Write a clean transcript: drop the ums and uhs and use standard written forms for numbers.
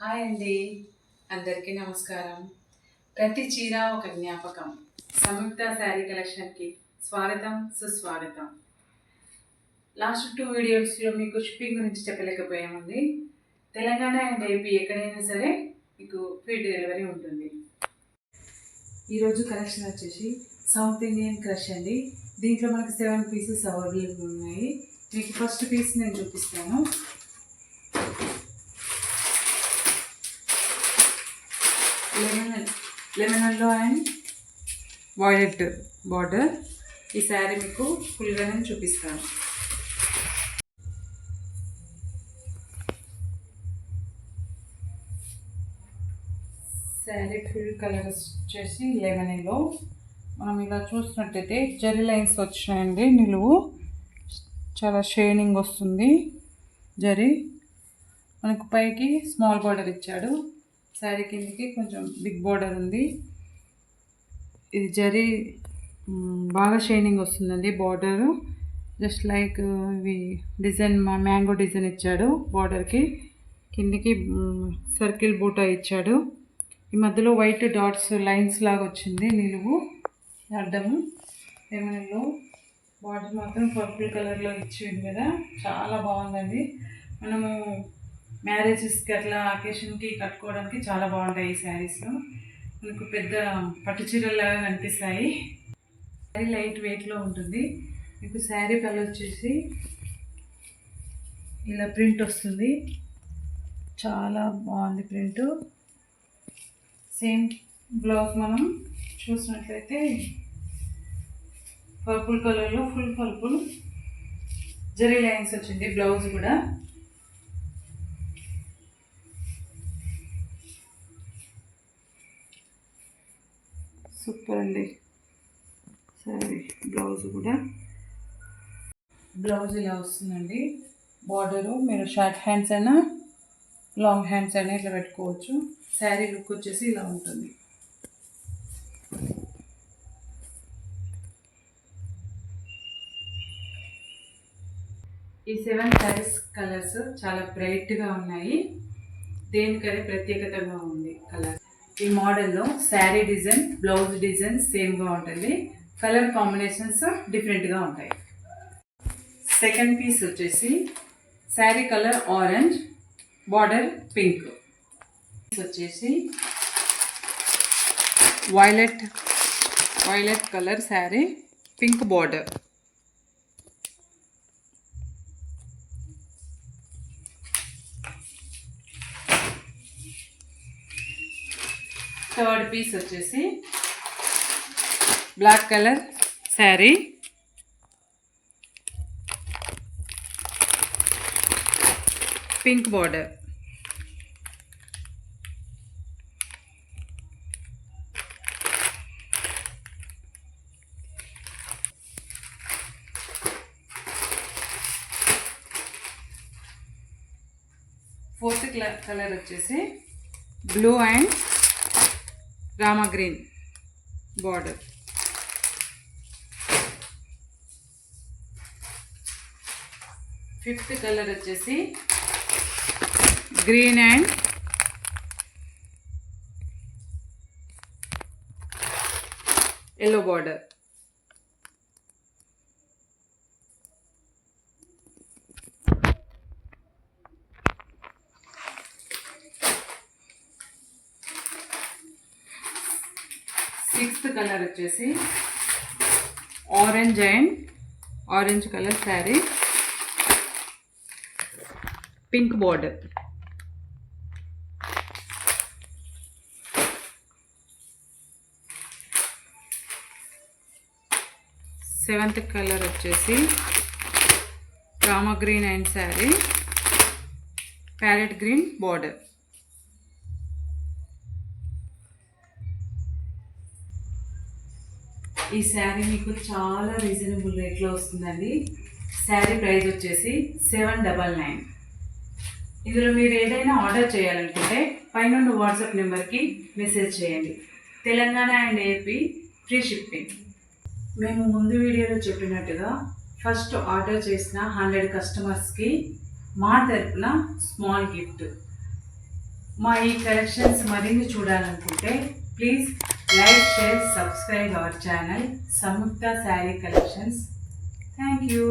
Hi అండి, అందరికీ నమస్కారం. ప్రతి చీర ఒక జ్ఞాపకం. సంయుక్త శారీ కలెక్షన్కి స్వాగతం, సుస్వాగతం. లాస్ట్ 2 వీడియోస్లో మీకు షిప్పింగ్ గురించి చెప్పలేకపోయామండి. తెలంగాణ అండ్ ఏపీ ఎక్కడైనా సరే మీకు ఫ్రీ డెలివరీ ఉంటుంది. ఈరోజు కలెక్షన్ వచ్చేసి సౌత్ ఇండియన్ క్రష్ అండి. దీంట్లో మనకి 7 పీసెస్ అవైలబుల్ ఉన్నాయి. మీకు ఫస్ట్ పీస్ నేను చూపిస్తాను. Lemon yellow and violet border. ఈ శారీ మీకు ఫుల్గా నేను చూపిస్తాను. శారీ ఫుల్ కలర్ వచ్చేసి లెమన్ ఎల్లో. మనం ఇలా చూసినట్టయితే జరీ లైన్స్ వచ్చినాయండి. నిలువు చాలా షైనింగ్ వస్తుంది. జరీ మనకు పైకి స్మాల్ బార్డర్ ఇచ్చాడు. శారీ కిందకి కొంచెం బిగ్ బార్డర్ ఉంది. ఇది జరీ బాగా షైనింగ్ వస్తుందండి. బార్డరు జస్ట్ లైక్ ఇవి డిజైన్ మ్యాంగో డిజైన్ ఇచ్చాడు. బార్డర్కి కిందికి సర్కిల్ బూటా ఇచ్చాడు. ఈ మధ్యలో వైట్ డాట్స్ లైన్స్ లాగా వచ్చింది నిలువు అడ్డము. లెమన్లో బార్డర్ మాత్రం పర్పుల్ కలర్లో ఇచ్చింది కదా, చాలా బాగుందండి. మనము మ్యారేజెస్కి అట్లా అకేషన్కి కట్టుకోవడానికి చాలా బాగుంటాయి. ఈ శారీస్లో మనకు పెద్ద పట్టు చీరలాగా కనిపిస్తాయి. శారీ లైట్ వెయిట్లో ఉంటుంది. మీకు శారీ కలర్ వచ్చేసి ఇలా ప్రింట్ వస్తుంది. చాలా బాగుంది ప్రింట్. సేమ్ బ్లౌజ్ మనం చూసినట్లయితే పర్పుల్ కలర్లో ఫుల్ పర్పుల్ జరీ లైన్స్ వచ్చింది. బ్లౌజ్ కూడా సూపర్ అండి. సరే, బ్లౌజ్ కూడా బ్లౌజ్ ఇలా వస్తుందండి. బార్డరు మీరు షార్ట్ హ్యాండ్స్ అయినా లాంగ్ హ్యాండ్స్ అయినా ఇట్లా పెట్టుకోవచ్చు. శారీ లుక్ వచ్చేసి ఇలా ఉంటుంది. ఈ 7 శారీస్ కలర్స్ చాలా బ్రైట్గా ఉన్నాయి. దేనికదే ప్రత్యేకతగా ఉంది కలర్. ఈ మోడల్లో శారీ డిజైన్, బ్లౌజ్ డిజైన్ సేమ్గా ఉంటుంది. కలర్ కాంబినేషన్స్ డిఫరెంట్గా ఉంటాయి. సెకండ్ పీస్ వచ్చేసి sari colour orange, border pink. వచ్చేసి violet colour sari, pink border. Third piece వచ్చేసి black colour sari, pink border. Fourth colour వచ్చేసి blue and rama green border. Fifth colour వచ్చేసి green and yellow border. Sixth colour వచ్చేసి orange and orange colour sari, pink border. Seventh colour వచ్చేసి rama green and sari, parrot green border. ఈ శారీ మీకు చాలా reasonable రేట్లో వస్తుందండి. Sari price వచ్చేసి 799. ఇందులో మీరు ఏదైనా ఆర్డర్ చేయాలనుకుంటే పైన వాట్సాప్ నెంబర్కి మెసేజ్ చేయండి. Telangana and AP free shipping. మేము ముందు వీడియోలో చెప్పినట్టుగా ఫస్ట్ ఆర్డర్ చేసిన 100 కస్టమర్స్కి మా తరపున స్మాల్ గిఫ్ట్ మా ఈ కలెక్షన్స్ మరిన్ని చూడాలనుకుంటే please like, share, subscribe our channel Samyuktha sari collections. Thank you.